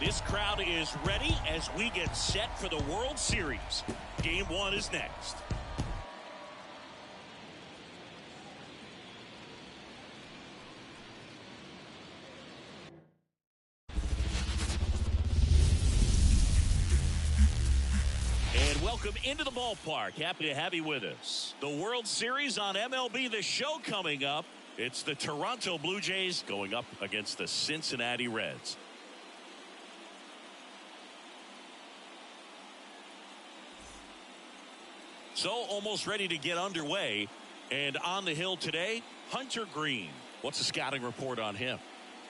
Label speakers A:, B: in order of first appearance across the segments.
A: This crowd is ready as we get set for the World Series. Game 1 is next. And welcome into the ballpark. Happy to have you with us. The World Series on MLB The Show coming up. It's the Toronto Blue Jays going up against the Cincinnati Reds. So almost ready to get underway. And on the hill today, Hunter Greene. What's the scouting report on him?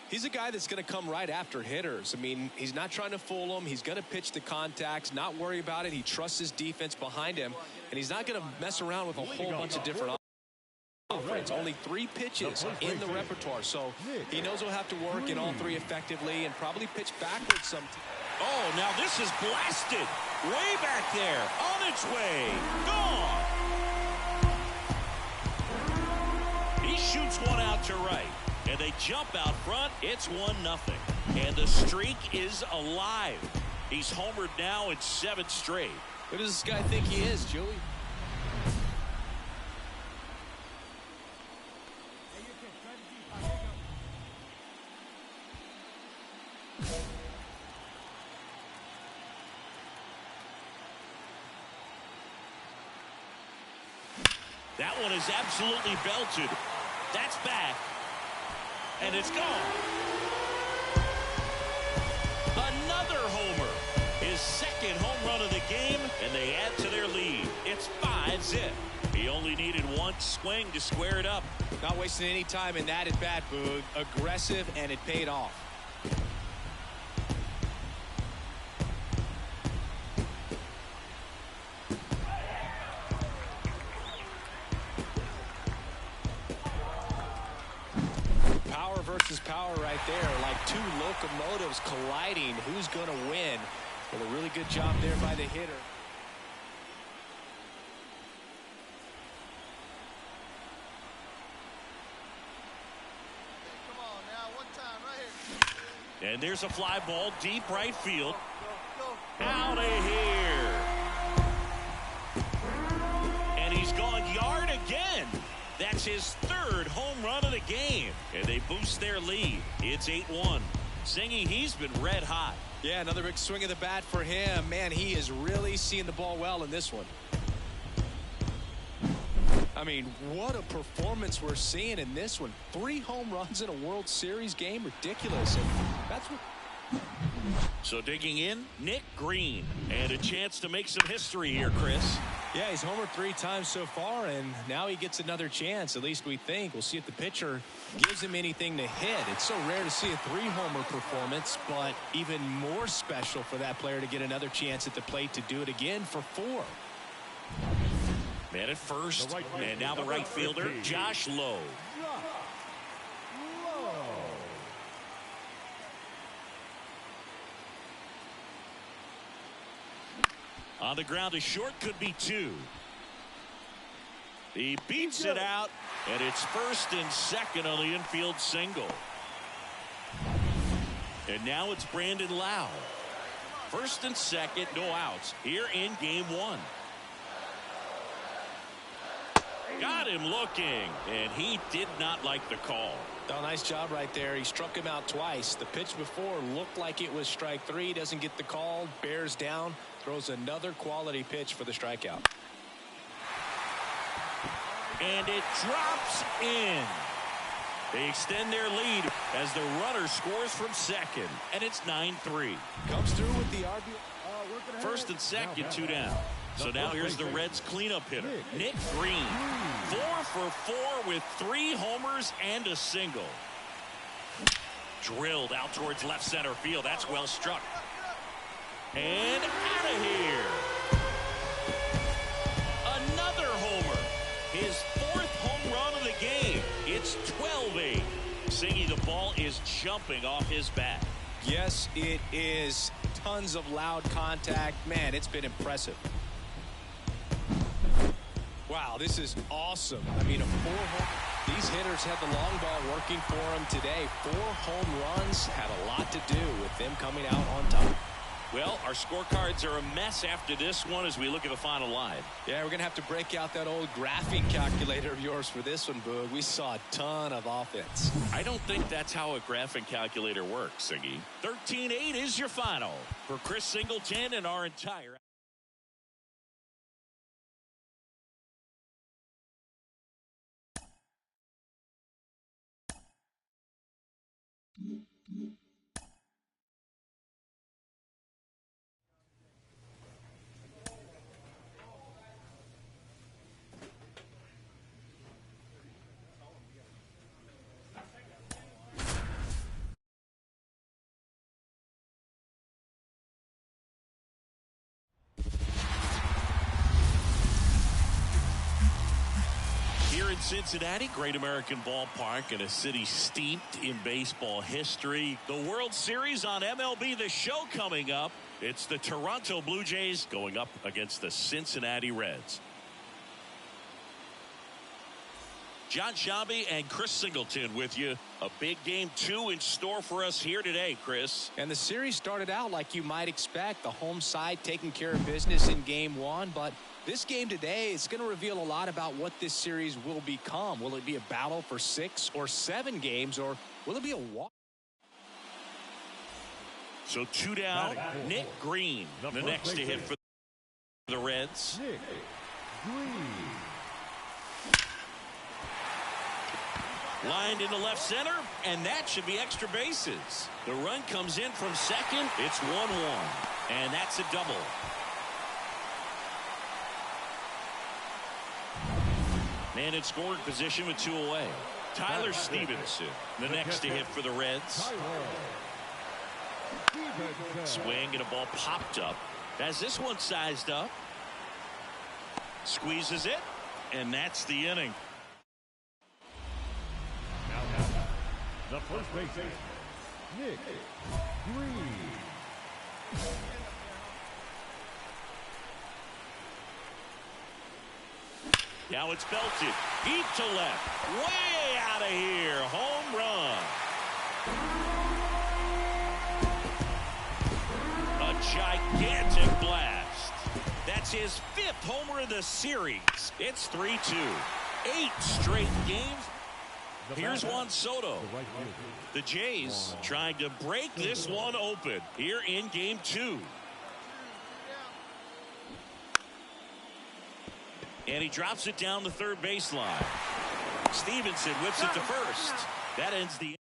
B: He's a guy that's going to come right after hitters. I mean, he's not trying to fool them. He's going to pitch the contacts, not worry about it. He trusts his defense behind him, and he's not going to mess around with a whole bunch of different offense. Only 3 pitches in the repertoire, so he knows he'll have to work in all 3 effectively and probably pitch backwards some.
A: Oh, now this is blasted. Way back there. On its way. Gone. He shoots one out to right. And they jump out front. It's 1-0. And the streak is alive. He's homered now in 7 straight.
B: Who does this guy think he is, Joey?
A: That one is absolutely belted. That's back. And it's gone. Another homer. His second home run of the game, and they add to their lead. It's 5-zip. He only needed 1 swing to square it up.
B: Not wasting any time in that at bat, Boog. Aggressive, and it paid off. Versus power right there, like 2 locomotives colliding. Who's going to win? Well, a really good job there by the hitter.
C: Come on now, one time right here.
A: And there's a fly ball deep right field. Out of here. And he's gone yard again. That's his 3rd home run of the game. And they boost their lead. It's 8-1. Singy, he's been red hot.
B: Yeah, another big swing of the bat for him. Man, he is really seeing the ball well in this one. I mean, what a performance we're seeing in this one. 3 home runs in a World Series game. Ridiculous. And that's what...
A: So digging in, Nick Greene. And a chance to make some history here, Chris.
B: Yeah, he's homered 3 times so far, and now he gets another chance, at least we think. We'll see if the pitcher gives him anything to hit. It's so rare to see a 3-homer performance, but even more special for that player to get another chance at the plate to do it again for 4.
A: Man at first, and now the right fielder, Josh Lowe. On the ground, a short, could be 2. He beats it out, and it's 1st and 2nd on the infield single. And now it's Brandon Lowe. 1st and 2nd, no outs here in game 1. Got him looking, and he did not like the call.
B: Oh, nice job right there. He struck him out twice. The pitch before looked like it was strike 3. Doesn't get the call. Bears down. Throws another quality pitch for the strikeout.
A: And it drops in. They extend their lead as the runner scores from 2nd. And it's 9-3.
B: Comes through with the RBI.
A: 1st and 2nd, 2 down. So now here's the Reds cleanup hitter, Nick Greene. 4 for 4 with 3 homers and a single. Drilled out towards left center field. That's well struck. And out of here. Another homer. His 4th home run of the game. It's 12-8. Singy, the ball is jumping off his bat.
B: Yes, it is. Tons of loud contact. Man, it's been impressive. Wow, this is awesome. I mean, a 4-home. These hitters had the long ball working for them today. 4 home runs had a lot to do with them coming out on top.
A: Well, our scorecards are a mess after this one as we look at the final line.
B: Yeah, we're going to have to break out that old graphing calculator of yours for this one, Boog. We saw a ton of offense.
A: I don't think that's how a graphing calculator works, Siggy. 13-8 is your final for Chris Singleton and our entire... Here in Cincinnati, great American ballpark and a city steeped in baseball history. The World Series on MLB The Show coming up. It's the Toronto Blue Jays going up against the Cincinnati Reds. John Shabby and Chris Singleton with you. A big game 2 in store for us here today, Chris.
B: And the series started out like you might expect. The home side taking care of business in game 1. But this game today is going to reveal a lot about what this series will become. Will it be a battle for 6 or 7 games, or will it be a walk?
A: So 2 down. Nick Greene, the next to hit for the Reds.
D: Nick Greene.
A: Lined into left center, and that should be extra bases. The run comes in from second. It's 1-1, and that's a double. Man in scoring position with 2 away. Tyler Stevenson, the next to hit for the Reds. Swing and a ball popped up. Has this one sized up. Squeezes it, and that's the inning.
D: The first baseman, Nick Greene.
A: Now it's belted. Deep to left. Way out of here. Home run. A gigantic blast. That's his 5th homer of the series. It's 3-2. 8 straight games. Here's Juan Soto. The Jays trying to break this one open here in game 2. And he drops it down the third baseline. Stevenson whips it to first. That ends the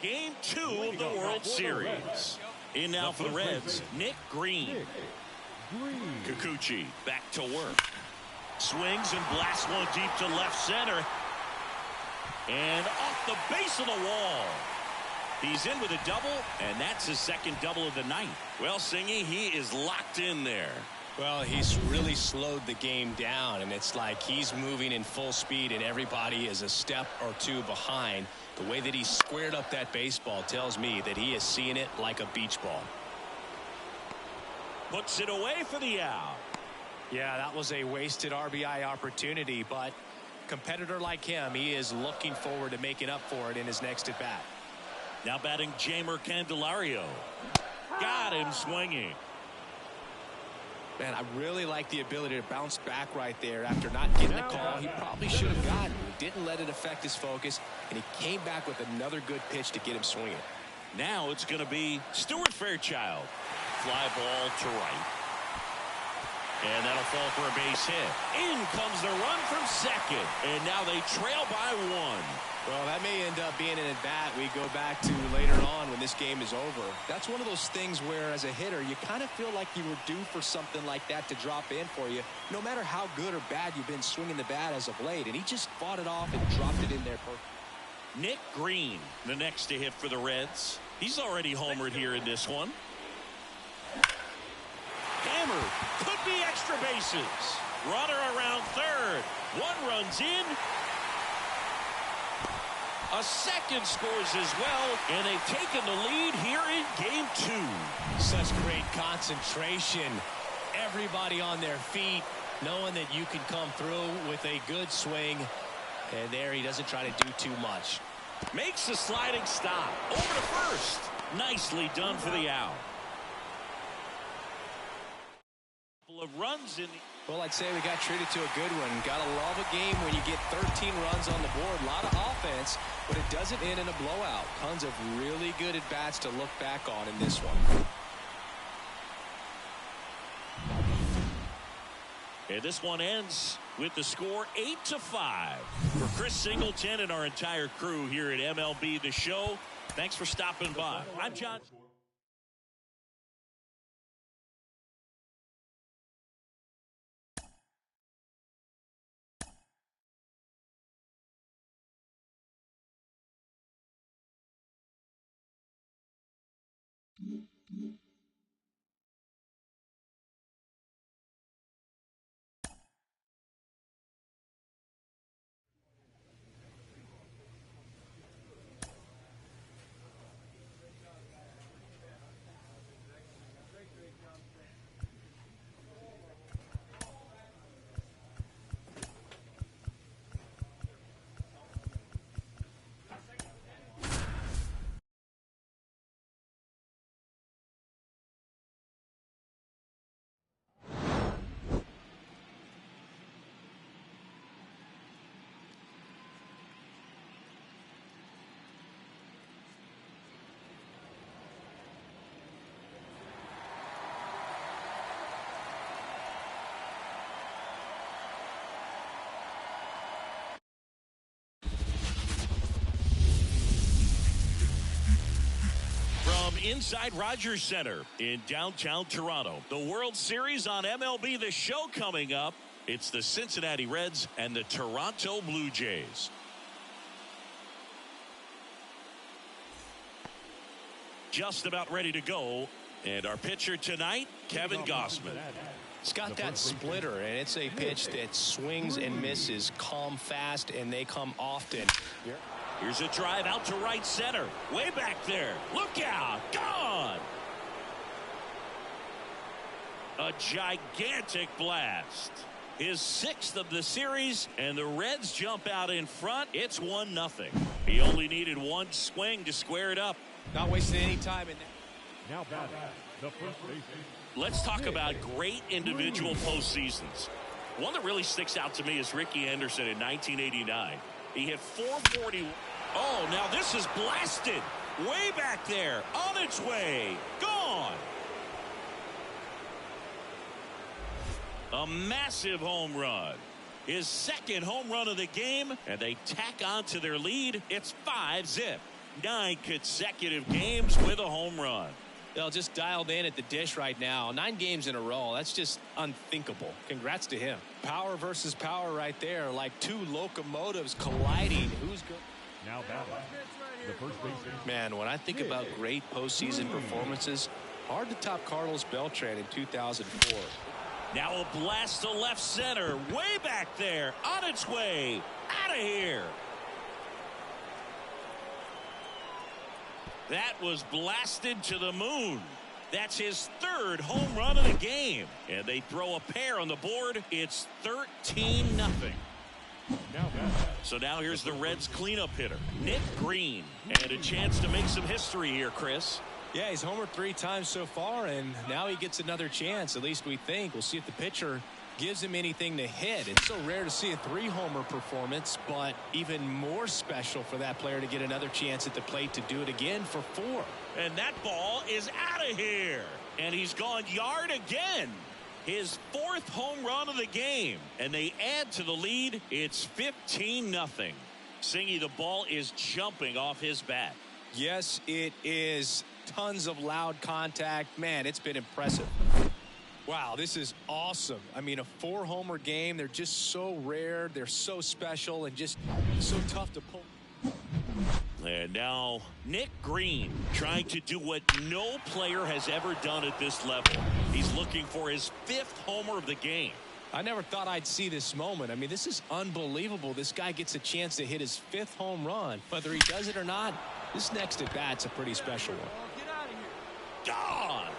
A: game 2 of the World Series. In now for the Reds, Nick Greene. Kikuchi back to work. Swings and blasts one deep to left center. And off the base of the wall. He's in with a double, and that's his 2nd double of the night. Well, Singy, he is locked in there.
B: Well, he's really slowed the game down, and it's like he's moving in full speed, and everybody is a step or 2 behind. The way that he squared up that baseball tells me that he is seeing it like a beach ball.
A: Puts it away for the out.
B: Yeah, that was a wasted RBI opportunity, but competitor like him, he is looking forward to making up for it in his next at bat.
A: Now batting Jamer Candelario. Got him swinging.
B: Man, I really like the ability to bounce back right there after not getting the call he probably should have gotten. Didn't let it affect his focus, and he came back with another good pitch to get him swinging.
A: Now it's going to be Stuart Fairchild. Fly ball to right. And that'll fall for a base hit. In comes the run from second. And now they trail by 1.
B: Well, that may end up being an at-bat we go back to later on when this game is over. That's one of those things where, as a hitter, you kind of feel like you were due for something like that to drop in for you, no matter how good or bad you've been swinging the bat as of late. And he just fought it off and dropped it in there perfect.
A: Nick Greene, the next to hit for the Reds. He's already homered here in this one. Hammered. Could be extra bases. Runner around third. 1 runs in. A second scores as well, and they've taken the lead here in game 2.
B: Such great concentration. Everybody on their feet, knowing that you can come through with a good swing And there he doesn't try to do too much.
A: Makes the sliding stop. Over to first. Nicely done for the out. Couple of runs in.
B: Well, I'd say we got treated to a good one. Gotta love a game when you get 13 runs on the board. A lot of offense, but it doesn't end in a blowout. Tons of really good at-bats to look back on in this one.
A: And this one ends with the score 8-5. For Chris Singleton and our entire crew here at MLB The Show, thanks for stopping by. I'm John. Inside Rogers Center in downtown Toronto, the World Series on MLB The Show coming up. It's the Cincinnati Reds and the Toronto Blue Jays. Just about ready to go. And our pitcher tonight, Kevin Gausman.
B: It's got that splitter, and it's a pitch that swings and misses, come fast, and they come often.
A: Here's a drive out to right center. Way back there. Look out. Gone. A gigantic blast. His 6th of the series, and the Reds jump out in front. It's 1-0. He only needed one swing to square it up.
B: Not wasting any time in there.
D: Now batting, the first baseman.
A: Let's talk about great individual postseasons. One that really sticks out to me is Ricky Anderson in 1989. He hit 440. Oh, now this is blasted. Way back there. On its way. Gone. A massive home run. His 2nd home run of the game, and they tack on to their lead. It's 5-zip. 9 consecutive games with a home run.
B: They'll just dialed in at the dish right now. 9 games in a row. That's just unthinkable. Congrats to him. Power versus power right there, like 2 locomotives colliding. Who's good?
D: Now batting, the first baseman.
B: Man, when I think about great postseason performances, hard to top Carlos Beltran in 2004.
A: Now a blast to left center. Way back there. On its way. Out of here. That was blasted to the moon. That's his 3rd home run of the game. And they throw a pair on the board. It's 13-0. So now here's the Reds cleanup hitter, Nick Greene. And a chance to make some history here, Chris.
B: Yeah, he's homered 3 times so far, and now he gets another chance. At least we think. We'll see if the pitcher gives him anything to hit. It's so rare to see a 3-homer performance, but even more special for that player to get another chance at the plate to do it again for 4.
A: And that ball is out of here. And he's gone yard again. His 4th home run of the game. And they add to the lead. It's 15-0. Singy, the ball is jumping off his bat.
B: Yes, it is. Tons of loud contact. Man, it's been impressive. Wow, this is awesome. I mean, a 4-homer game. They're just so rare. They're so special and just so tough to pull.
A: And now Nick Greene trying to do what no player has ever done at this level. He's looking for his 5th homer of the game.
B: I never thought I'd see this moment. I mean, this is unbelievable. This guy gets a chance to hit his 5th home run. Whether he does it or not, this next at bat's a pretty special one.
C: Get out of here.
A: Gone.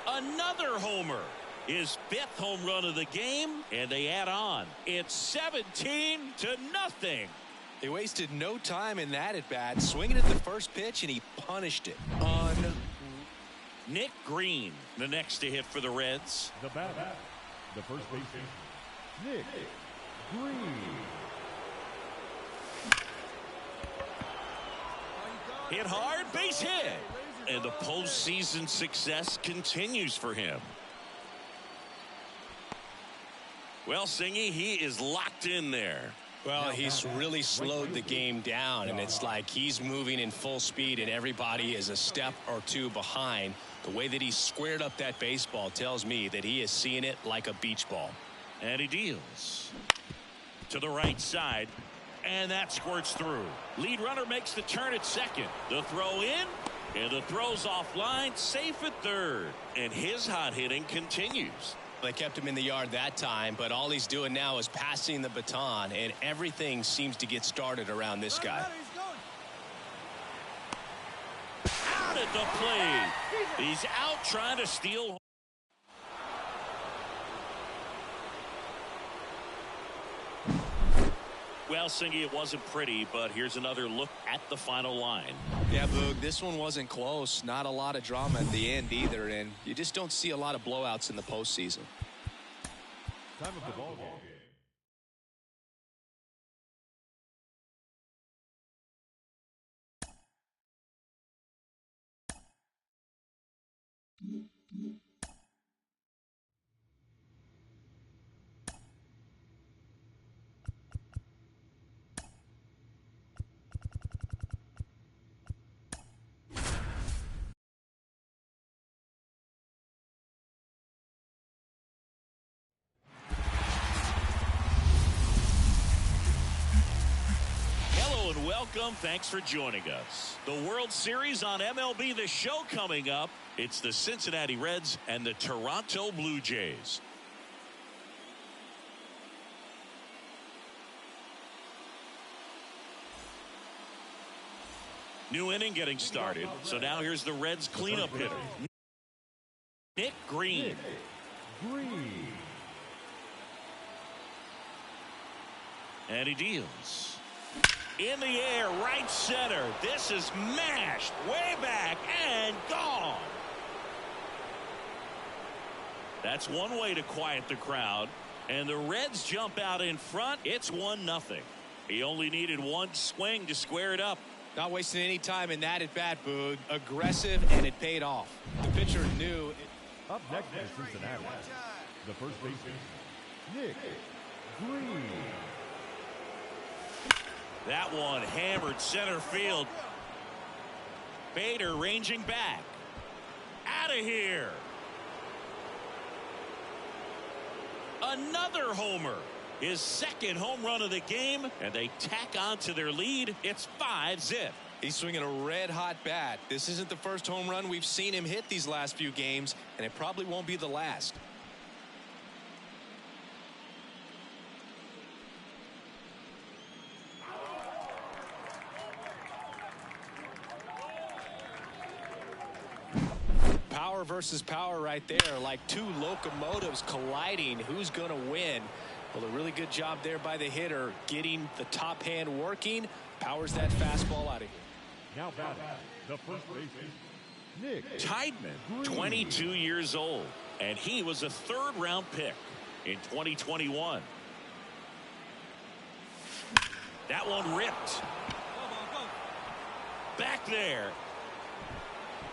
A: Another homer. his 5th home run of the game, and they add on. It's 17-0.
B: He wasted no time in that at bat, swinging at the first pitch, and he punished it.
A: Nick Greene, the next to hit for the Reds.
D: The batter, the first baseman, Nick Greene.
A: Hit hard, base hit. And the postseason success continues for him. Well, Singy, he is locked in there.
E: Well, he's really slowed the game down, and it's like he's moving in full speed, and everybody is a step or two behind. The way that he squared up that baseball tells me that he is seeing it like a beach ball.
A: And he deals to the right side, and that squirts through. Lead runner makes the turn at second. The throw in, and the throw's offline, safe at third. And his hot hitting continues.
E: They kept him in the yard that time, but all he's doing now is passing the baton, and everything seems to get started around this guy.
A: Out at the plate. He's out trying to steal. Well, Singy, it wasn't pretty, but here's another look at the final line.
B: Yeah, Boog, this one wasn't close. Not a lot of drama at the end either, and you just don't see a lot of blowouts in the postseason.
D: Time of the ball game.
A: Welcome. Thanks for joining us. The World Series on MLB The Show coming up. It's the Cincinnati Reds and the Toronto Blue Jays. New inning getting started. So now here's the Reds cleanup hitter, Nick Greene. And he deals. In the air, right center. This is mashed way back and gone. That's one way to quiet the crowd. And the Reds jump out in front. It's 1-0. He only needed one swing to square it up.
B: Not wasting any time in that at bat, Boog. Aggressive, and it paid off. The pitcher knew.
D: Up next is Cincinnati. The first baseman, Nick Greene.
A: That one hammered center field. Bader ranging back. Out of here. Another homer. His 2nd home run of the game, and they tack on to their lead. It's 5-zip.
B: He's swinging a red-hot bat. This isn't the first home run we've seen him hit these last few games, and it probably won't be the last. Power versus power right there, like two locomotives colliding. Who's going to win? Well, a really good job there by the hitter, getting the top hand working. Powers that fastball out of here.
D: Now batting, the first baseman, Nick
A: Tideman, 22 years old, and he was a 3rd-round pick in 2021. That one ripped. Back there.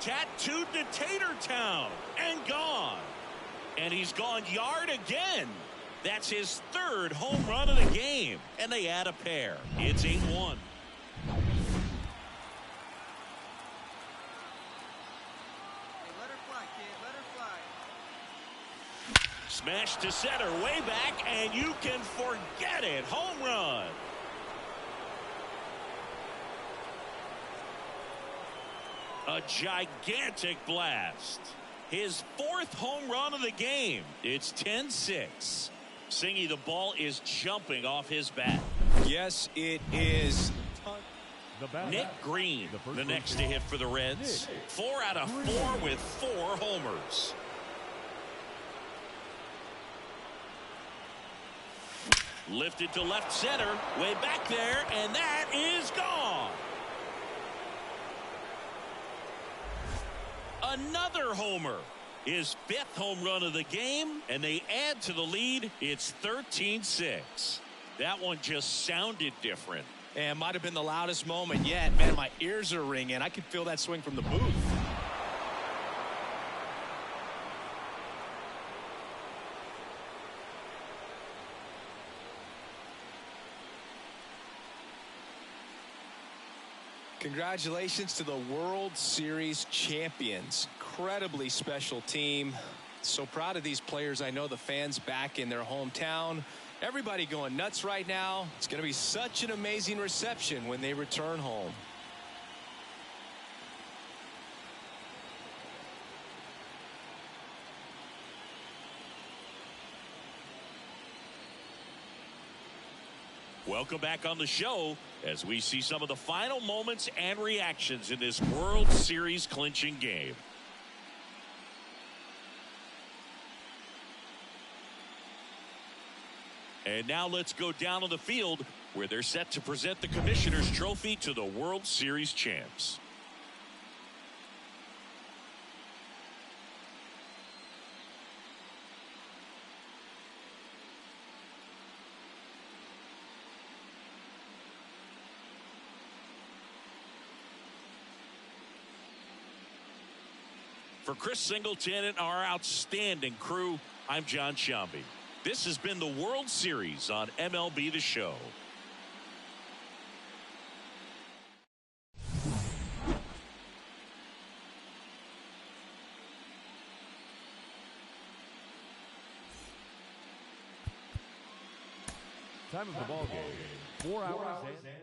A: Tattooed to Tatertown and gone. And he's gone yard again. That's his 3rd home run of the game. And they add a pair. It's 8-1.
C: Hey, let her fly, kid. Let her fly.
A: Smash to center, way back, and you can forget it. Home run. A gigantic blast. His 4th home run of the game. It's 10-6. Singy, the ball is jumping off his bat.
B: Yes, it is.
A: Nick Greene, the next to hit for the Reds. 4 out of 4 with 4 homers. Lifted to left center, way back there, and that is gone. Another homer. His 5th home run of the game, and they add to the lead. It's 13-6. That one just sounded different.
B: And might have been the loudest moment yet. Man, my ears are ringing. I could feel that swing from the booth. Congratulations to the World Series champions. Incredibly special team. So proud of these players. I know the fans back in their hometown. Everybody going nuts right now. It's going to be such an amazing reception when they return home.
A: Welcome back on the show as we see some of the final moments and reactions in this World Series clinching game. And now let's go down on the field where they're set to present the Commissioner's Trophy to the World Series champs. For Chris Singleton and our outstanding crew, I'm John Shambi. This has been the World Series on MLB The Show.
D: Time of the ball game, 4 hours and...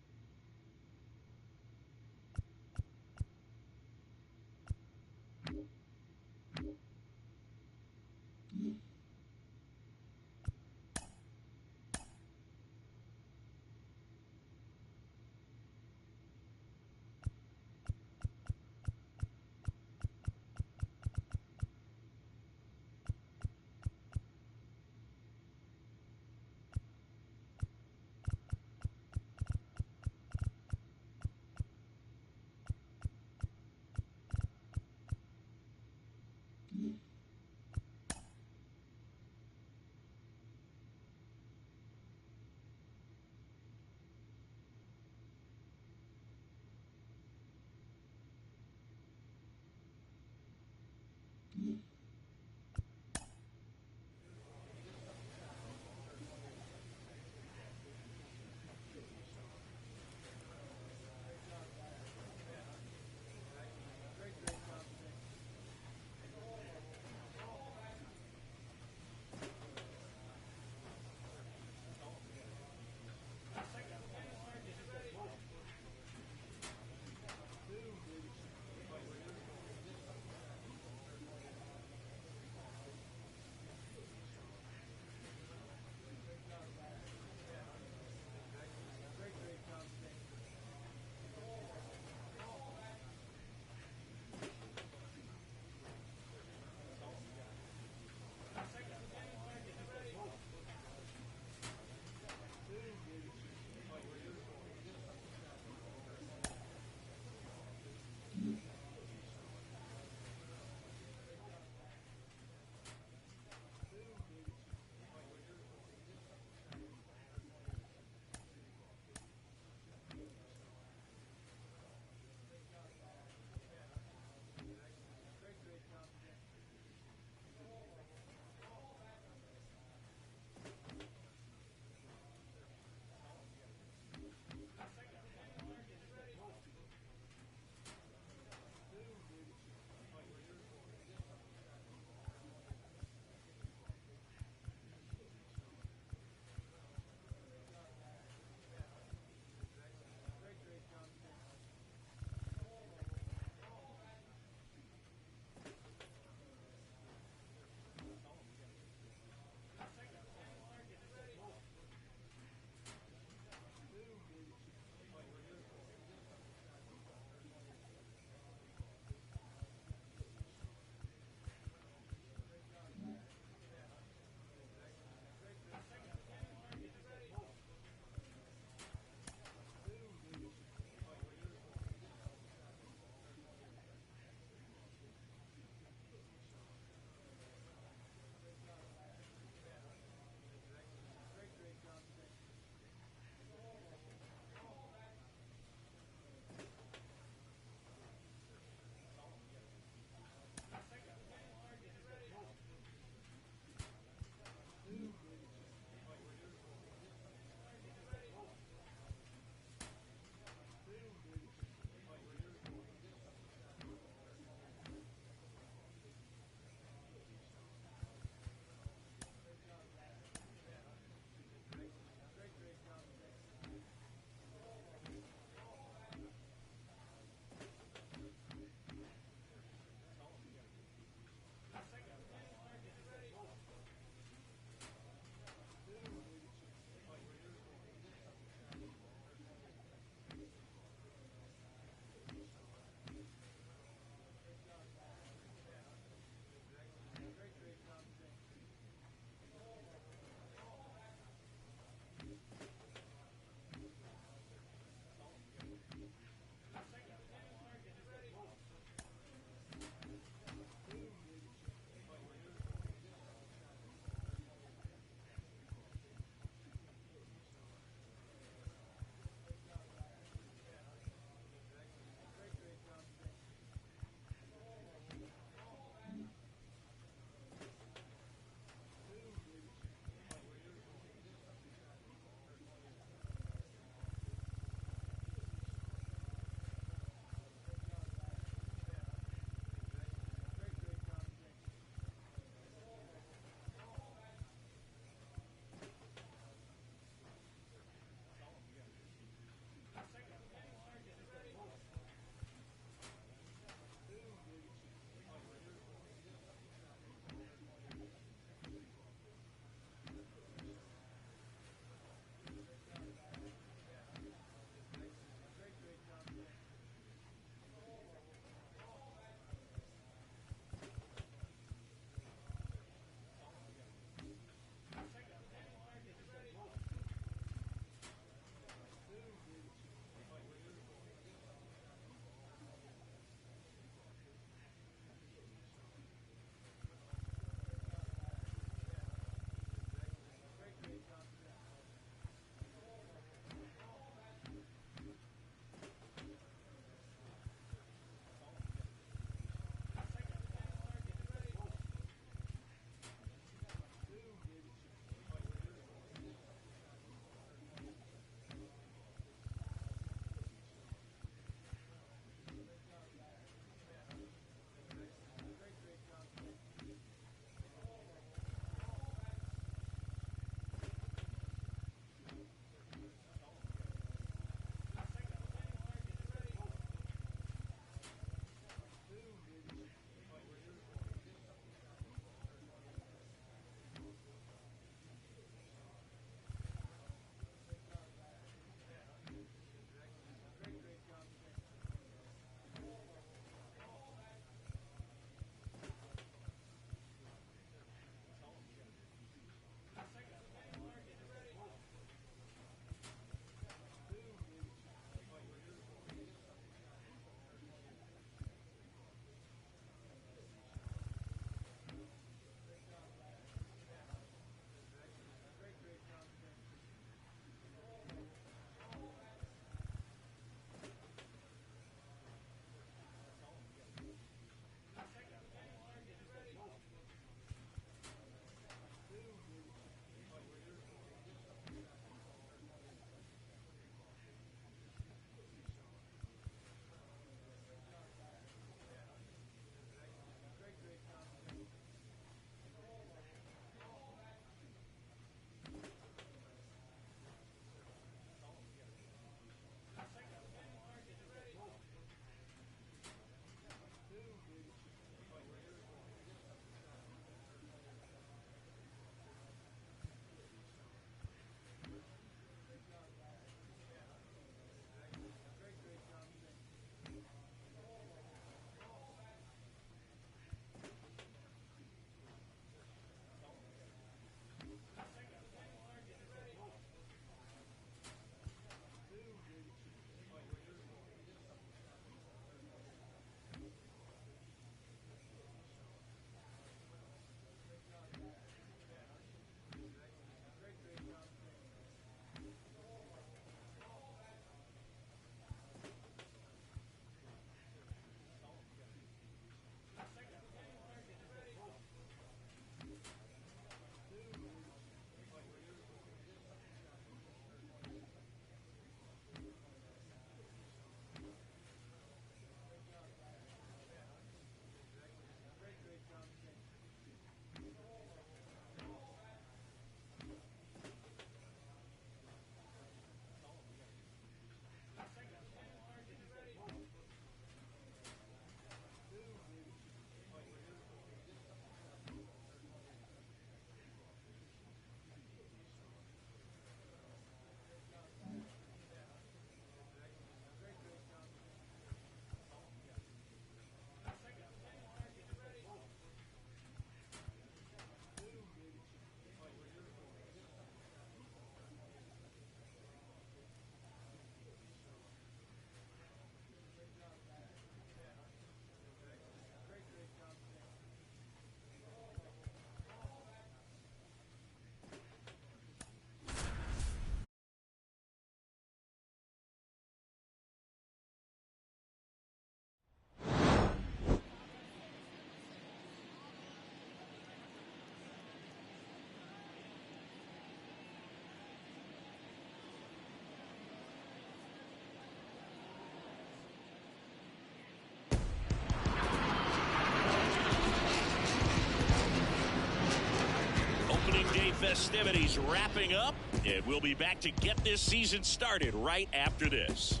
A: Day festivities wrapping up, and we'll be back to get this season started right after this.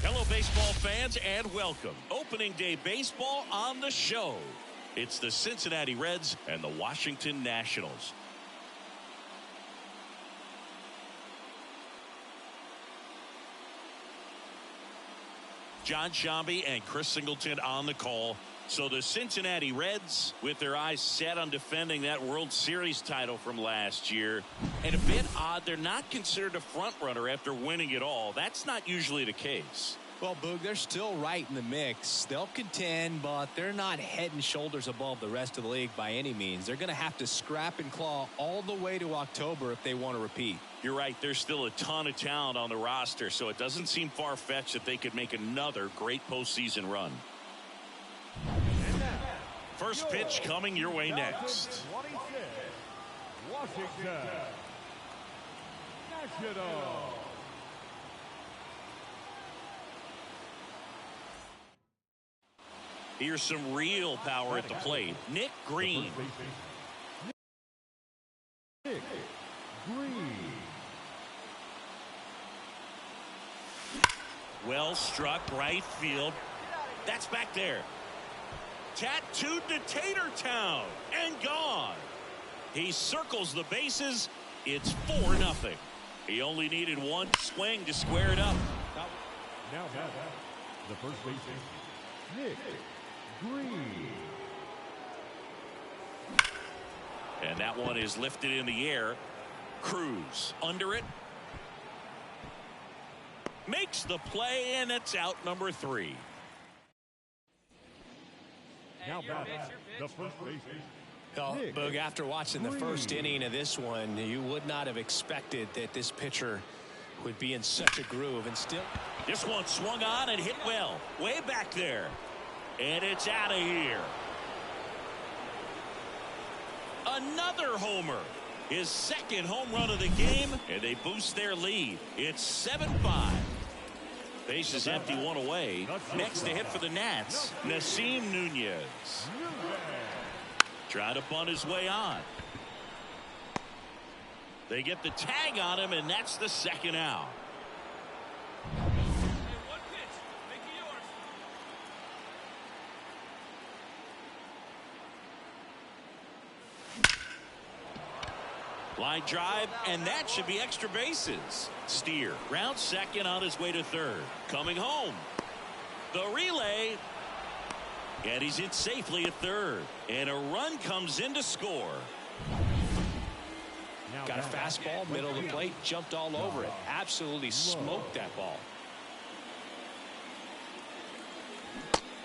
A: Hello, baseball fans, and welcome. Opening day baseball on the show. It's the Cincinnati Reds and the Washington Nationals. John Shambi and Chris Singleton on the call. So the Cincinnati Reds, with their eyes set on defending that World Series title from last year. And a bit odd, they're not considered a front runner after winning it all. That's not usually the case.
B: Well, Boog, they're still right in the mix. They'll contend, but they're not head and shoulders above the rest of the league by any means. They're going to have to scrap and claw all the way to October if they want to repeat.
A: You're right. There's still a ton of talent on the roster, so it doesn't seem far-fetched that they could make another great postseason run. First pitch coming your way next.
D: Washington Nationals.
A: Here's some real power at the plate. Nick Greene.
D: Nick Greene.
A: Well struck right field. That's back there. Tattooed to Tatertown and gone. He circles the bases. It's 4-0. He only needed one swing to square it up.
D: Now back, the first baseman, Nick Greene.
A: And that one is lifted in the air. Cruz under it. Makes the play, and it's out number 3.
D: Now back, the first baseman.
E: Well, Boog, after watching the first inning of this one, you would not have expected that this pitcher would be in such a groove, and still.
A: This one swung on and hit well. Way back there. And it's out of here. Another homer. His second home run of the game, and they boost their lead. It's 7-5. Bases empty, one away. Next to hit for the Nats, Nasim Nunez. Trying to bunt his way on. They get the tag on him, and that's the second out. Line drive, and that should be extra bases. Steer, round second on his way to third. Coming home. The relay. And he's in safely at third. And a run comes in to score.
E: Got a fastball, middle of the plate, jumped all over it. Absolutely smoked that ball.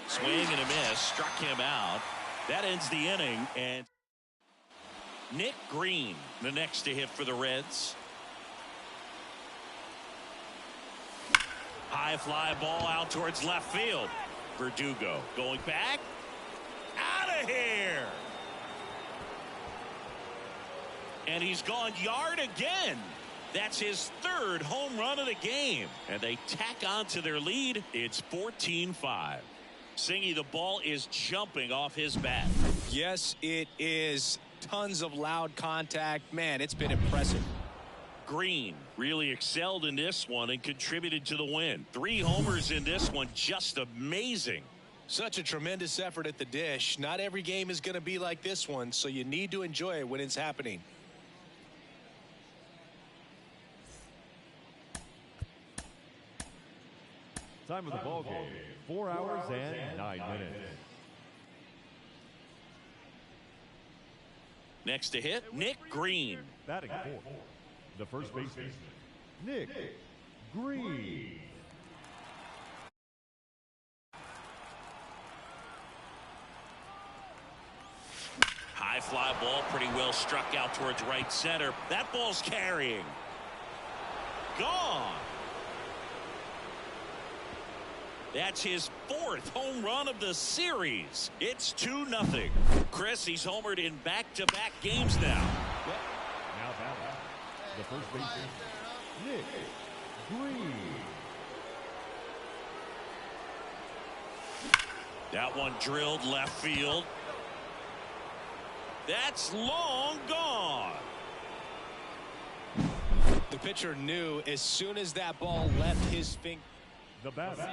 A: Swing and a miss. Struck him out. That ends the inning. And Nick Greene, the next to hit for the Reds. High fly ball out towards left field. Verdugo going back. Out of here. And he's gone yard again. That's his third home run of the game. And they tack on to their lead. It's 14-5. Singy, the ball is jumping off his bat.
B: Yes, it is. Tons of loud contact. Man, it's been impressive.
A: Greene really excelled in this one and contributed to the win. 3 homers in this one. Just amazing.
B: Such a tremendous effort at the dish. Not every game is going to be like this one, so you need to enjoy it when it's happening.
D: Time of the ball game, 4 hours and 9 minutes.
A: Next to hit, Nick Greene.
D: Batting fourth, the first baseman, Nick Greene.
A: High fly ball, pretty well struck out towards right center. That ball's carrying. Gone. That's his 4th home run of the series. It's 2-0. Chris, he's homered in back-to-back games now.
D: Now batting, the first baseman, Nick Greene.
A: That one drilled left field. That's long gone.
B: The pitcher knew as soon as that ball left his finger.
D: The batter,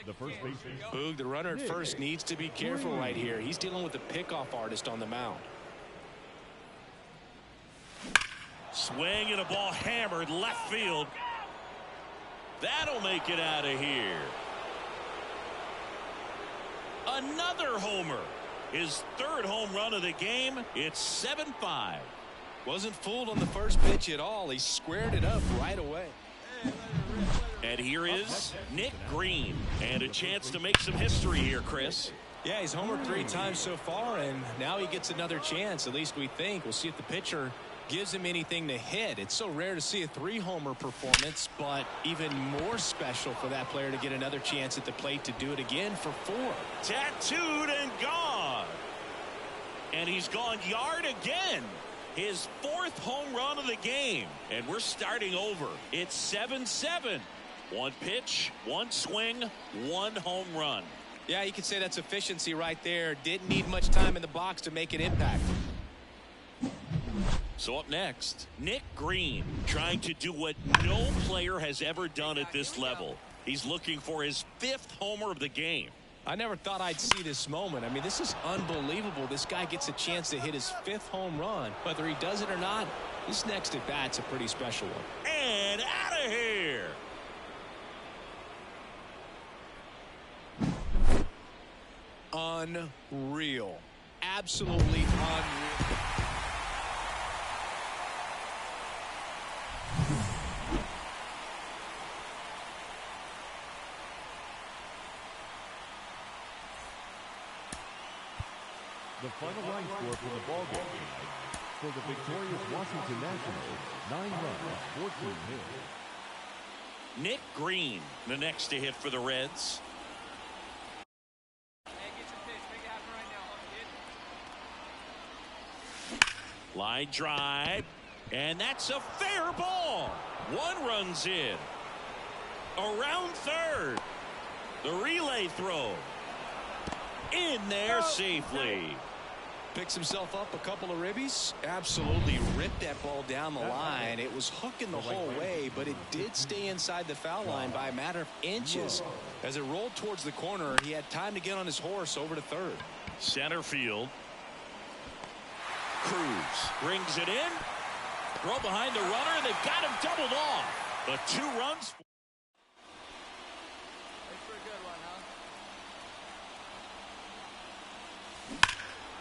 D: the first baseman.
B: Boog, the runner at first needs to be careful right here. He's dealing with a pickoff artist on the mound.
A: Swing and a ball hammered left field. That'll make it out of here. Another homer. His third home run of the game. It's 7-5.
B: Wasn't fooled on the first pitch at all. He squared it up right away.
A: And here is Nick Greene. And a chance to make some history here, Chris.
B: Yeah, he's homered 3 times so far, and now he gets another chance, at least we think. We'll see if the pitcher gives him anything to hit. It's so rare to see a 3-homer performance, but even more special for that player to get another chance at the plate to do it again for 4.
A: Tattooed and gone. And he's gone yard again. His 4th home run of the game. And we're starting over. It's 7-7. 1 pitch, 1 swing, 1 home run.
B: Yeah, you could say that's efficiency right there. Didn't need much time in the box to make an impact.
A: So up next, Nick Greene trying to do what no player has ever done at this level. He's looking for his 5th homer of the game.
B: I never thought I'd see this moment. I mean, this is unbelievable. This guy gets a chance to hit his 5th home run. Whether he does it or not, this next at bat's a pretty special one.
A: And out of here.
B: Unreal. Absolutely unreal.
D: The final line score for the ball game tonight. For the victorious Washington Nationals, 9 runs, 14 hits.
A: Nick Greene, the next to hit for the Reds. Line drive, and that's a fair ball. 1 run's in. Around third. The relay throw. In there safely.
B: Picks himself up a couple of ribbies. Absolutely ripped that ball down the line. It was hooking the whole way, but it did stay inside the foul line by a matter of inches. As it rolled towards the corner, he had time to get on his horse over to third.
A: Center field. Cruz brings it in. Throw behind the runner. They've got him doubled off. The 2 runs.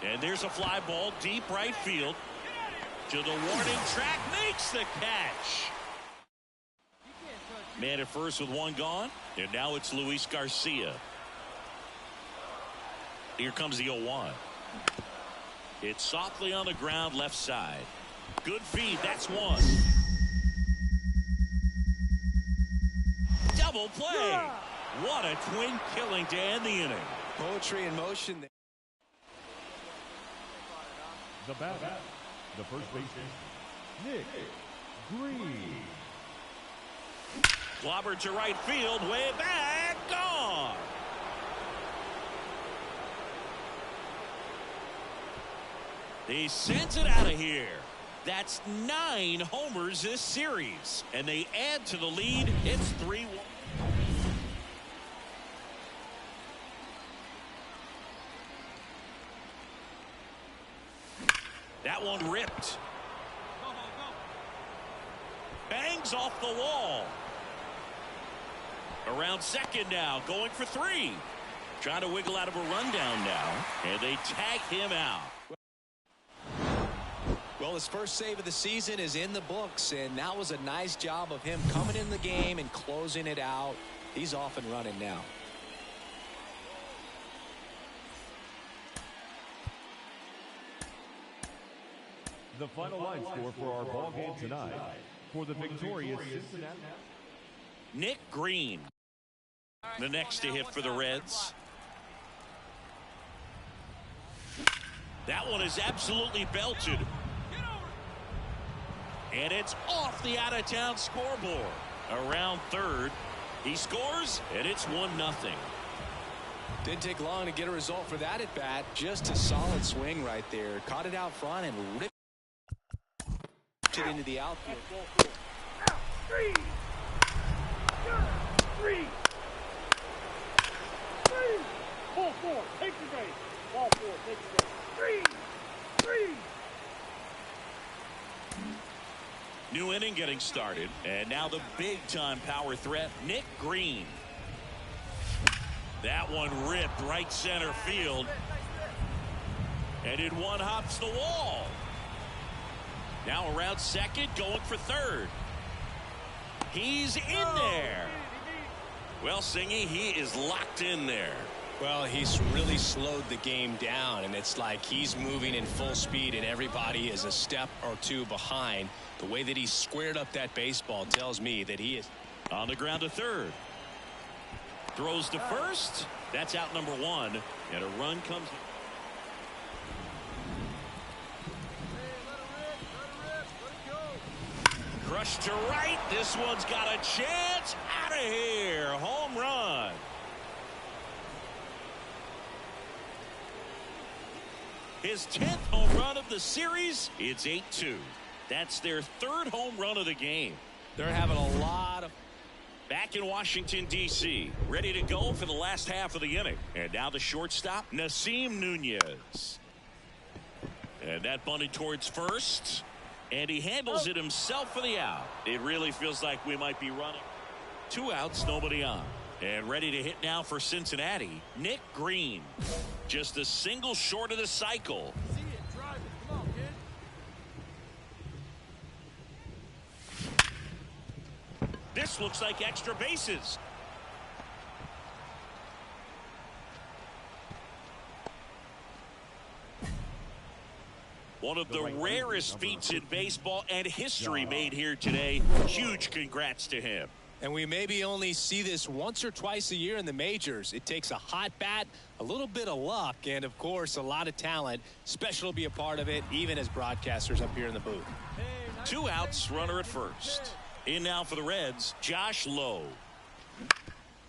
A: And there's a fly ball deep right field. To the warning track. Makes the catch. Man at first with 1 gone. And now it's Luis Garcia. Here comes the 0-1. It's softly on the ground left side. Good feed. That's 1. Double play. What a twin killing to end the inning.
B: Poetry in motion.
D: The batter, the first baseman, Nick Greene.
A: Clobbered to right field. Way back. Gone. He sends it out of here. That's 9 homers this series. And they add to the lead. It's 3-1. That one ripped. Bangs off the wall. Around second now. Going for 3. Trying to wiggle out of a rundown now. And they tag him out.
B: Well, his first save of the season is in the books, and that was a nice job of him coming in the game and closing it out. He's off and running now.
D: The final line score for our ball game tonight. For the victorious Cincinnati.
A: Nick Greene, the next to hit for the Reds. That one is absolutely belted. And it's off the out-of-town scoreboard. Around third, he scores, and it's 1-0.
B: Didn't take long to get a result for that at bat. Just a solid swing right there. Caught it out front and ripped it into the outfield.
C: Out. 3. 3. 3. Ball 4. Take the base. Ball 4. Take the base. 3. 3.
A: New inning getting started. And now the big-time power threat, Nick Greene. That one ripped right center field. And it one hops the wall. Now around second, going for third. He's in there. Well, Singy, he is locked in there.
E: Well, he's really slowed the game down, and it's like he's moving in full speed, and everybody is a step or two behind. The way that he squared up that baseball tells me that he is
A: on the ground to third. Throws to first. That's out number 1. And a run comes. Crushed to right. This one's got a chance. Out of here. Home run. His 10th home run of the series. It's 8-2. That's their 3rd home run of the game.
B: They're having a lot of.
A: Back in Washington, D.C., ready to go for the last half of the inning. And now the shortstop, Nasim Nunez. And that bunted towards first. And he handles it himself for the out. It really feels like we might be running. 2 outs, nobody on. And ready to hit now for Cincinnati, Nick Greene. Just a single short of the cycle.
C: See it. Drive it. Come on, kid.
A: This looks like extra bases. One of the rarest feats in baseball and history made here today. Huge congrats to him.
B: And we maybe only see this once or twice a year in the majors. It takes a hot bat, a little bit of luck, and of course a lot of talent. Special to be a part of it, even as broadcasters up here in the booth.
A: 2 outs, runner at first. In now for the Reds, Josh Lowe.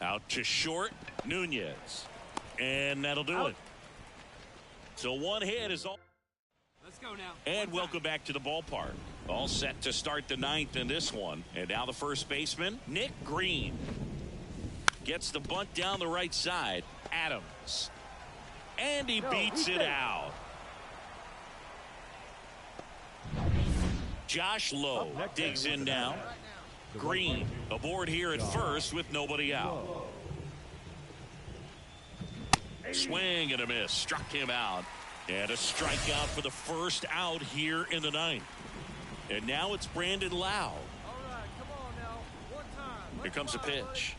A: Out to short, Nunez. And that'll do it. So 1 hit is all.
C: Let's go now.
A: And welcome back to the ballpark. All set to start the 9th in this one. And now the first baseman, Nick Greene. Gets the bunt down the right side. Adams. And he beats it out. Josh Lowe digs in now. Greene aboard here at first with nobody out. Swing and a miss. Struck him out. And a strikeout for the first out here in the 9th. And now it's Brandon Lau.
C: All right, come on now. One time.
A: Here comes a pitch.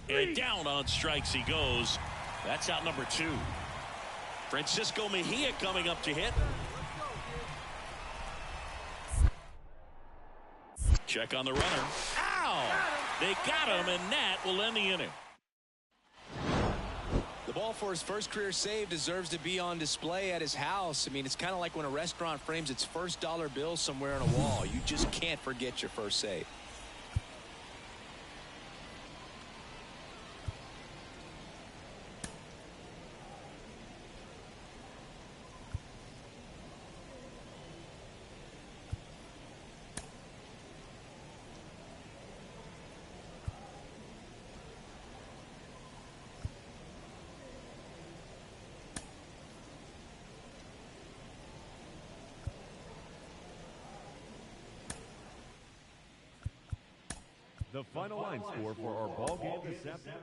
A: And down on strikes he goes. That's out number 2. Francisco Mejia coming up to hit. Check on the runner. Ow! They got him, and that will end the inning.
B: The ball for his first career save deserves to be on display at his house. I mean, it's kind of like when a restaurant frames its first dollar bill somewhere on a wall. You just can't forget your first save.
D: The final line score for our ball game this afternoon.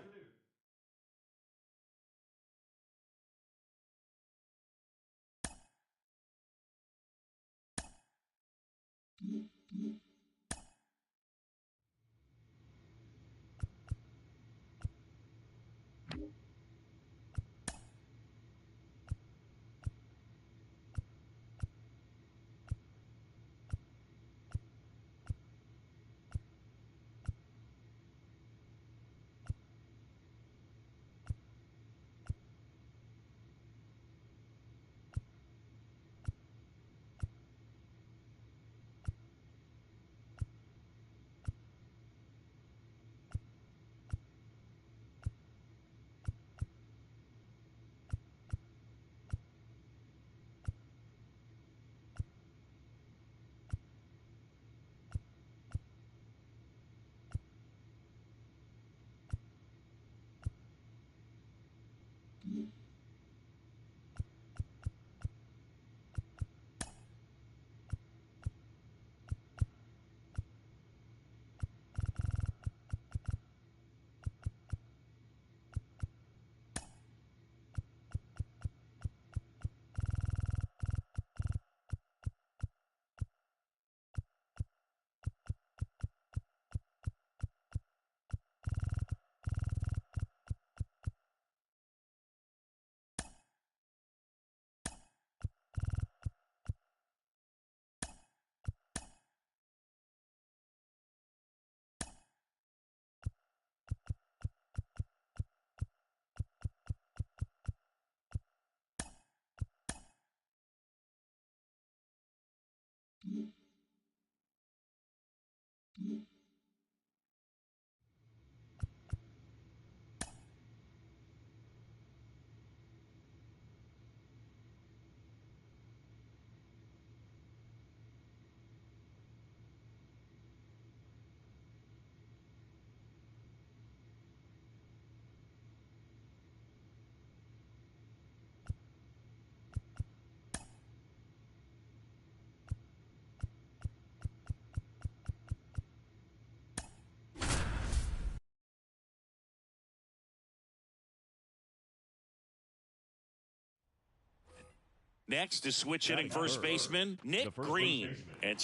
A: Next is switch hitting first baseman Nick Greene. And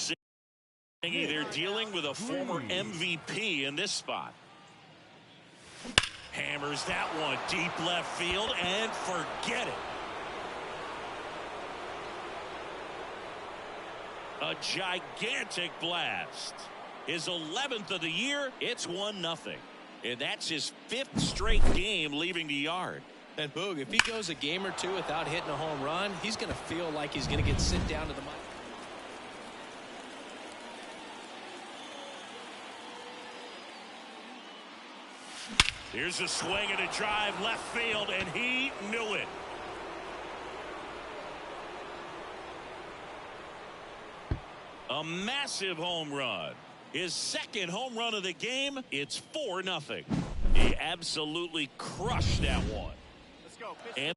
A: they're dealing with a former MVP in this spot. Hammers that one deep left field and forget it. A gigantic blast. His 11th of the year. It's 1-0. And that's his 5th straight game leaving the yard.
B: And Boog, if he goes a game or two without hitting a home run, he's going to feel like he's going to get sent down to the mic.
A: Here's a swing and a drive left field, and he knew it. A massive home run. His 2nd home run of the game. It's 4-0. He absolutely crushed that one.
C: Let's go.
A: And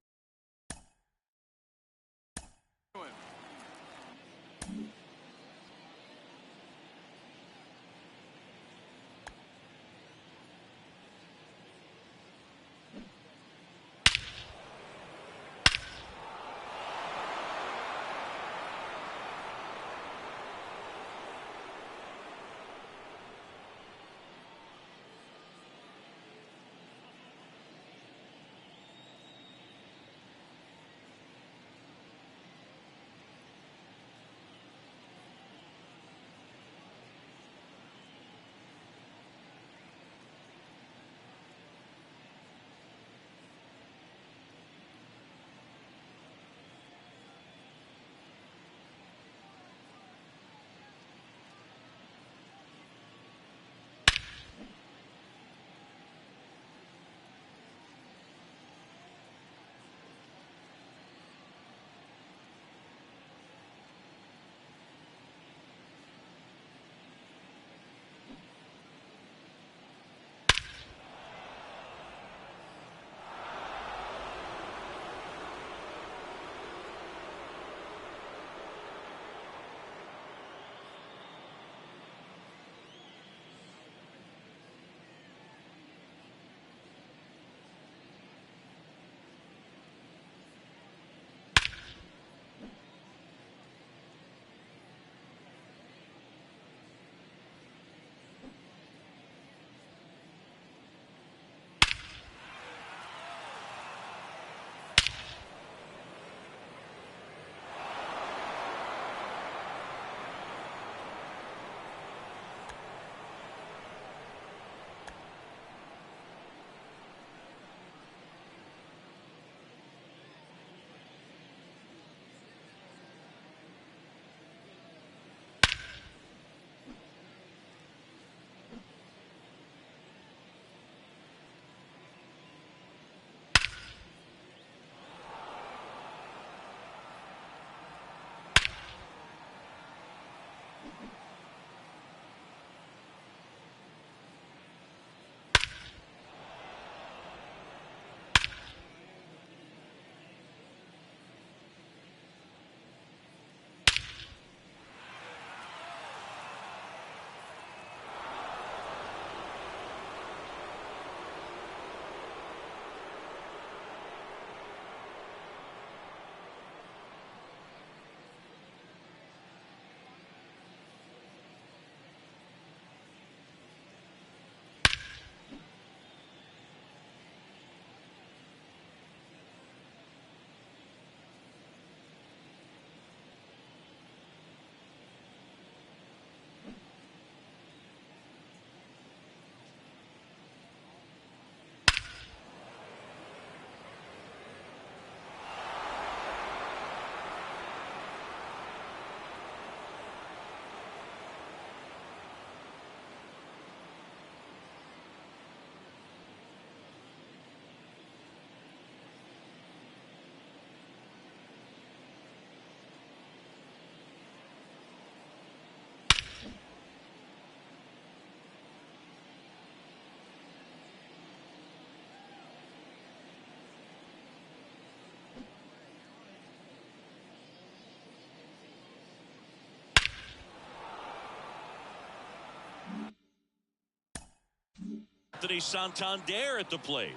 A: Anthony Santander at the plate.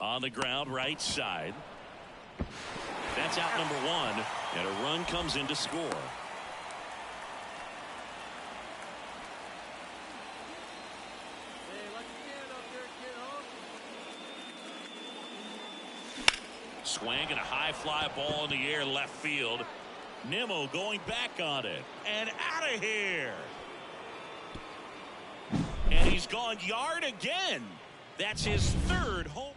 A: On the ground, right side. That's out number one, and a run comes in to score. Swing and a high fly ball in the air left field. Nimmo going back on it and out of here. And he's gone yard again. That's his third home.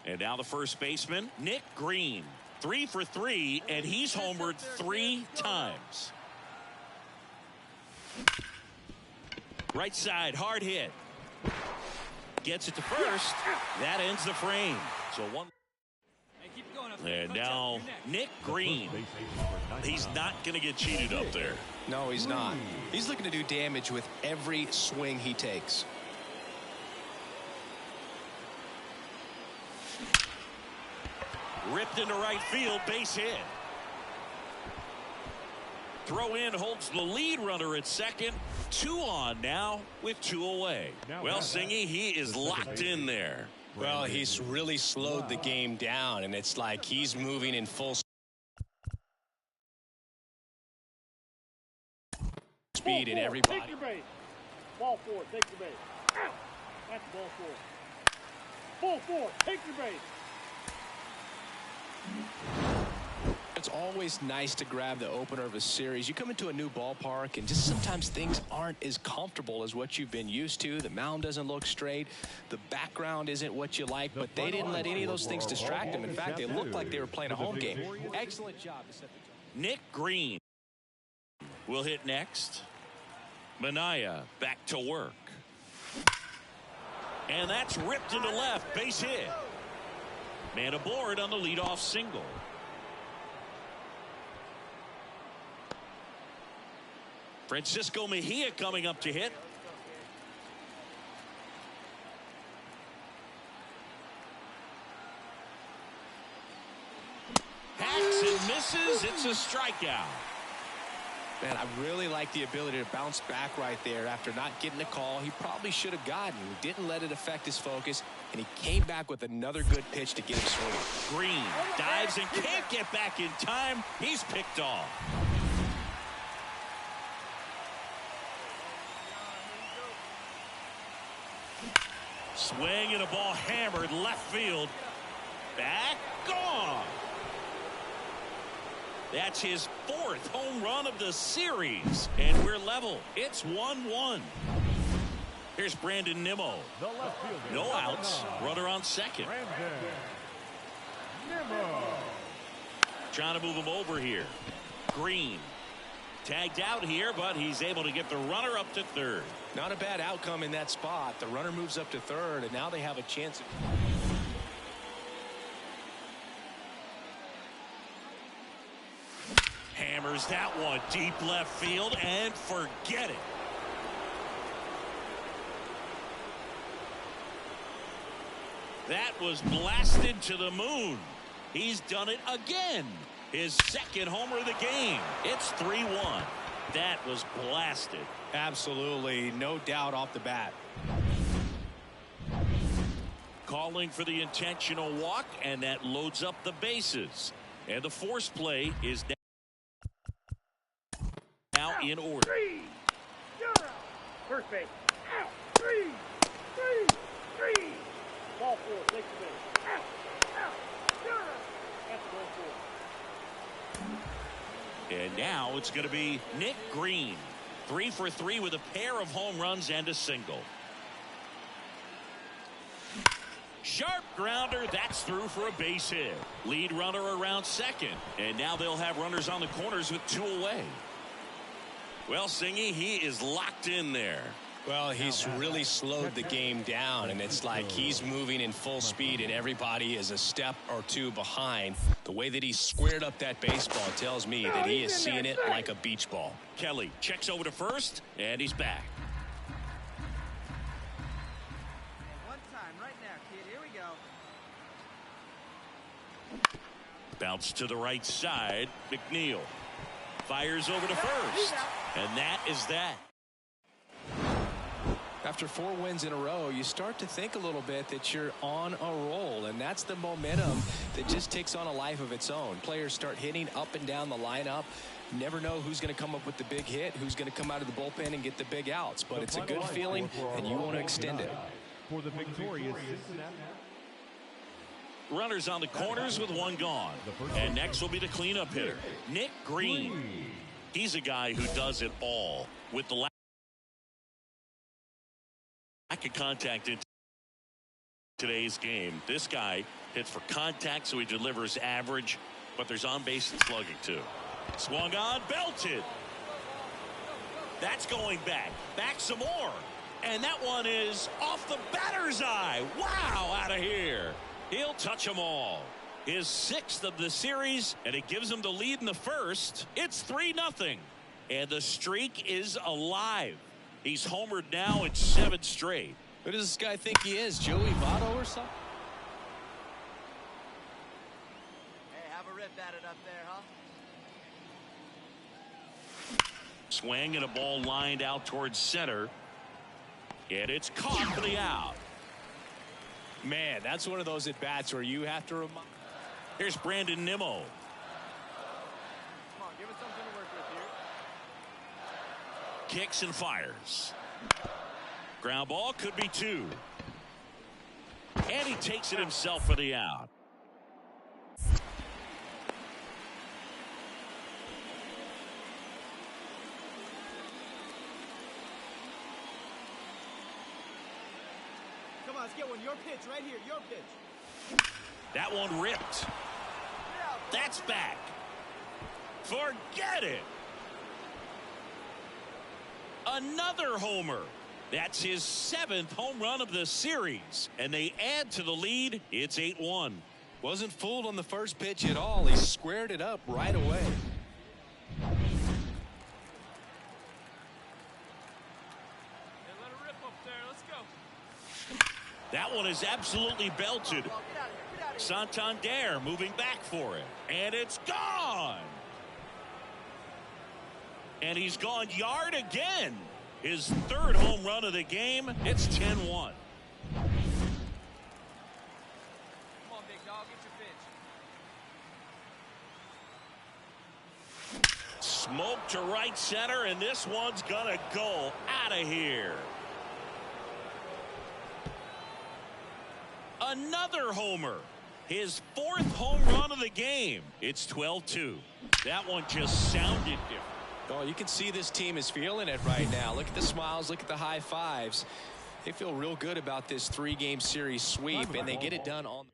A: And now the first baseman, Nick Greene. 3 for 3, and he's homered 3 times. Right side, hard hit. Gets it to first. That ends the frame. So one. And now Nick Greene. He's not going to get cheated up there.
B: No, he's not. He's looking to do damage with every swing he takes.
A: Ripped into right field, base hit. Throw in holds the lead runner at second. 2 on now with 2 away. Well, Singy, he is locked in there.
E: Well, he's really slowed the game down, and it's like he's moving in full speed, and everybody.
C: Take your base. Ball 4, take your base. Out. That's ball 4. Ball 4, take your base.
B: It's always nice to grab the opener of a series. You come into a new ballpark and just sometimes things aren't as comfortable as what you've been used to. The mound doesn't look straight. The background isn't what you like, but they didn't let any of those things distract them. In fact, they looked like they were playing a home game. Excellent job to set the tone.
A: Nick Greene will hit next. Minaya back to work. And that's ripped into left, base hit. Man aboard on the leadoff single. Francisco Mejia coming up to hit. Hacks and misses. It's a strikeout.
B: Man, I really like the ability to bounce back right there after not getting the call he probably should have gotten. He didn't let it affect his focus, and he came back with another good pitch to get him swinging.
A: Greene dives and can't get back in time. He's picked off. Swing and a ball hammered left field. Back gone. That's his 4th home run of the series. And we're level. It's 1-1. Here's Brandon Nimmo. No outs. Runner on second. Trying to move him over here. Greene tagged out here, but he's able to get the runner up to third.
B: Not a bad outcome in that spot. The runner moves up to third, and now they have a chance.
A: Hammers that one deep left field and forget it. That was blasted to the moon. He's done it again. His 2nd homer of the game. It's 3-1. That was blasted.
B: Absolutely, no doubt off the bat.
A: Calling for the intentional walk, and that loads up the bases. And the force play is now in order.
C: 3. You're out. First base. Out. 3. Ball 4, take your base. Out. You're out. That's ball 4.
A: And now it's going to be Nick Greene. 3 for 3 with a pair of home runs and a single. Sharp grounder. That's through for a base hit. Lead runner around second. And now they'll have runners on the corners with 2 away. Well, Singy, he is locked in there.
E: Well, he's really slowed the game down, and it's like he's moving in full speed, and everybody is a step or 2 behind. The way that he squared up that baseball tells me that he is seeing it like a beach ball.
A: Kelly checks over to first, and he's back.
F: One time right now, kid. Here we go.
A: Bounce to the right side. McNeil Fires over to first. And that is that.
B: After 4 wins in a row, you start to think a little bit that you're on a roll, and that's the momentum that just takes on a life of its own. Players start hitting up and down the lineup. You never know who's going to come up with the big hit, who's going to come out of the bullpen and get the big outs, but it's a good feeling, and you want to extend it.
D: For the victorious Cincinnati.
A: Runners on the corners with 1 gone. And next will be the cleanup hitter, Nick Greene. He's a guy who does it all. With the lack of contact in today's game, this guy hits for contact, so he delivers average, but there's on-base and slugging too. Swung on, belted. That's going back. Back some more. And that one is off the batter's eye. Wow, out of here. He'll touch them all. His 6th of the series, and it gives him the lead in the first. It's 3-0. And the streak is alive. He's homered now in 7 straight.
B: Who does this guy think he is, Joey Votto or something?
F: Hey, have a rip at it up there, huh?
A: Swing and a ball lined out towards center. And it's caught for the out.
B: Man, that's one of those at-bats where you have to remind.
A: Here's Brandon Nimmo.
F: Come on, give us something to work with here.
A: Kicks and fires. Ground ball, could be 2. And he takes it himself for the out.
F: Come on, let's get one. Your pitch right here. Your pitch.
A: That one ripped. That's back. Forget it. Another homer. That's his 7th home run of the series. And they add to the lead. It's 8-1.
B: Wasn't fooled on the first pitch at all. He squared it up right away.
F: Let it rip up there. Let's go.
A: That one is absolutely belted.
F: Get out of here. Get out of here.
A: Santander moving back for it. And it's gone. And he's gone yard again. His 3rd home run of the game. It's 10-1.
F: Come on, big dog. Get your pitch.
A: Smoke to right center, and this one's gonna go out of here. Another homer. His 4th home run of the game. It's 12-2. That one just sounded different.
B: Oh, you can see this team is feeling it right now. Look at the smiles. Look at the high fives. They feel real good about this 3-game series sweep, and they get it done on.